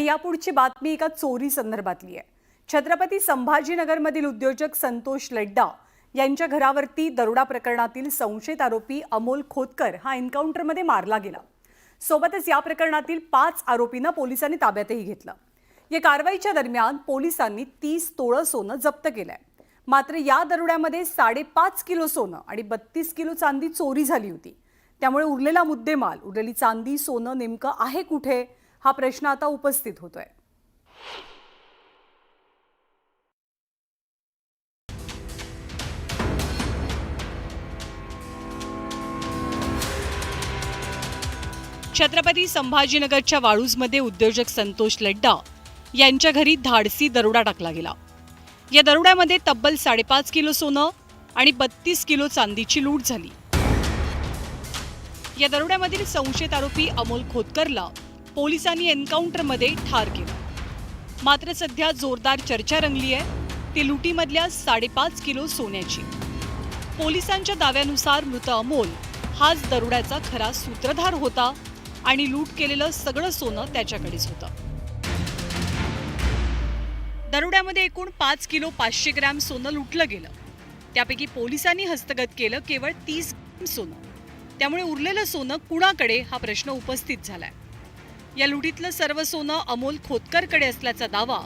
यापुढची बातमी एका चोरी संदर्भातली आहे। छत्रपती संभाजीनगरमधील उद्योजक संतोष लड्डा यांच्या घरावरती दरोडा प्रकरणातील संशयित आरोपी अमोल खोतकर हा एन्काउंटरमध्ये मारला गेला। सोबतच या प्रकरणातील 5 आरोपींना पोलिसांनी ताब्यातही घेतलं। या कारवाईच्या दरम्यान पोलिसांनी 30 तोळे सोनं जप्त केलंय। मात्र या दरोड्यामध्ये 5.5 किलो सोनं आणि 32 किलो चांदी चोरी झाली होती। त्यामुळे उरलेला मुद्देमाल, उरलेली चांदी, सोनं नेमकं आहे कुठे हा प्रश्न आता उपस्थित होतोय। छत्रपती संभाजीनगरच्या वाळूजमध्ये उद्योजक संतोष लड्डा यांच्या घरी धाडसी दरोडा टाकला गेला। या दरोड्यामध्ये तब्बल 5.5 किलो सोनं आणि 32 किलो चांदीची लूट झाली। या दरोड्यामधील संशयित आरोपी अमोल खोतकरला पोलिसांनी एन्काउंटरमध्ये ठार केलं। मात्र सध्या जोरदार चर्चा रंगली आहे ती लुटीमधल्या 5.5 किलो सोन्याची। पोलिसांच्या दाव्यानुसार मृत अमोल हाच दरोड्याचा खरा सूत्रधार होता आणि लूट केलेलं सगळं सोनं त्याच्याकडेच होतं। दरोड्यामध्ये एकूण 5 किलो 500 ग्रॅम सोनं लुटलं गेलं। त्यापैकी पोलिसांनी हस्तगत केलं केवळ 30 ग्रॅम सोनं। त्यामुळे उरलेलं सोनं कुणाकडे हा प्रश्न उपस्थित झालाय। या लुटीतलं सर्व सोनं अमोल खोतकरकडे असल्याचा दावा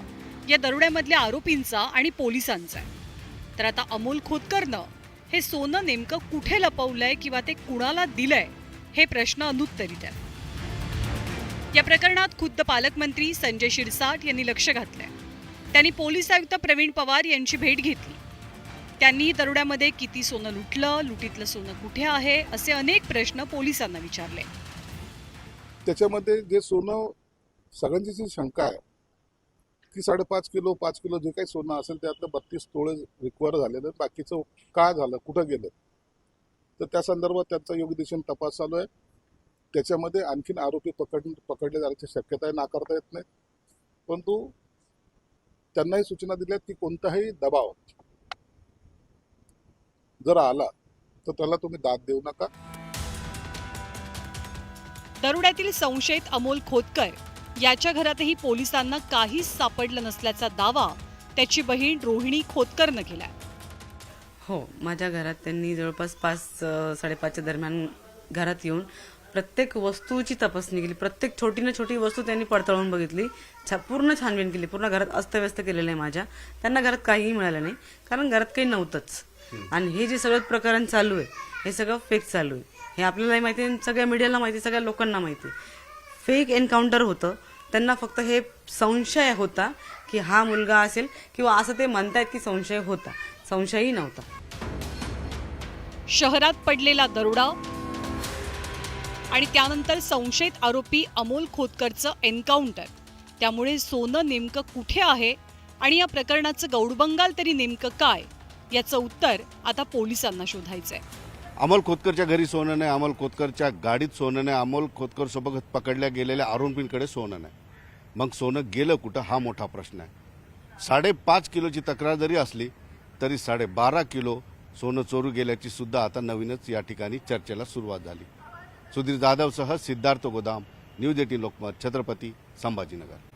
या दरोड्यामधल्या आरोपींचा आणि पोलिसांचा आहे। तर आता अमोल खोतकरनं हे सोनं नेमकं कुठे लपवलंय किंवा ते कुणाला दिलंय हे प्रश्न अनुत्तरित आहे। या प्रकरणात खुद्द पालकमंत्री संजय शिरसाट यांनी लक्ष घातलंय। त्यांनी पोलीस आयुक्त प्रवीण पवार यांची भेट घेतली। त्यांनी दरोड्यामध्ये किती सोनं लुटलं, लुटीतलं सोनं कुठे आहे असे अनेक प्रश्न पोलिसांना विचारले। त्याच्यामध्ये जे सोनं सगळ्यांची जी शंका आहे की 5.5 किलो 5 किलो जे काही सोनं असेल त्यातलं 32 तोळे रिकवर झालेलं, बाकीचं काय झालं, कुठं गेलं, तर त्या संदर्भात त्यांचा योग्य दिशेने तपास चालू आहे। त्याच्यामध्ये आणखीन आरोपी पकडले जाण्याची शक्यता आहे, नाकारता येत नाही। परंतु त्यांनाही सूचना दिल्या की कोणताही दबाव जर आला तर त्याला तुम्ही दाद देऊ नका। दरोड्यातील संशयित अमोल खोतकर याच्या घरातही पोलिसांना काहीच सापडलं नसल्याचा दावा त्याची बहीण रोहिणी खोतकरनं केलाय। हो, माझ्या घरात त्यांनी जवळपास 5-5:30च्या दरम्यान घरात येऊन प्रत्येक वस्तूची तपासणी केली। प्रत्येक छोटी ना छोटी वस्तू त्यांनी पडताळून बघितली, पूर्ण छानबीन केली। पूर्ण घरात अस्तव्यस्त केलेलं आहे माझ्या। त्यांना घरात काहीही मिळालं नाही, कारण घरात काही नव्हतंच। आणि हे जे सगळं प्रकरण चालू आहे हे सगळं फेक चालू आहे, हे आपल्यालाही माहिती आहे, सगळ्या मीडियाला माहिती, सगळ्या लोकांना माहिती। फेक एन्काउंटर होतं। त्यांना फक्त हे संशय होता की हा मुलगा असेल, किंवा असं ते म्हणतायत की संशय होता, संशयही नव्हता। शहरात पडलेला दरोडा आणि त्यानंतर संशयित आरोपी अमोल खोतकरचं एन्काउंटर, त्यामुळे सोनं नेमकं कुठे आहे आणि या प्रकरणाचं गौडबंगाल तरी नेमकं काय याचं उत्तर आता पोलिसांना शोधायचंय। अमोल खोतकरच्या घरी सोनं नाही, अमोल खोतकरच्या गाडीत सोनं नाही, अमोल खोतकर सोबत पकडल्या गेलेल्या आरोपींकडे सोनं नाही। मग सोनं गेलं कुठं हा मोठा प्रश्न आहे। 5.5 किलोची तक्रार जरी असली तरी 12.5 किलो सोनं चोरू गेल्याची सुद्धा आता नवीनच या ठिकाणी चर्चेला सुरुवात झाली। सुधीर जाधवसह सिद्धार्थ गोदाम, न्यूज 18 लोकमत, छत्रपती संभाजीनगर।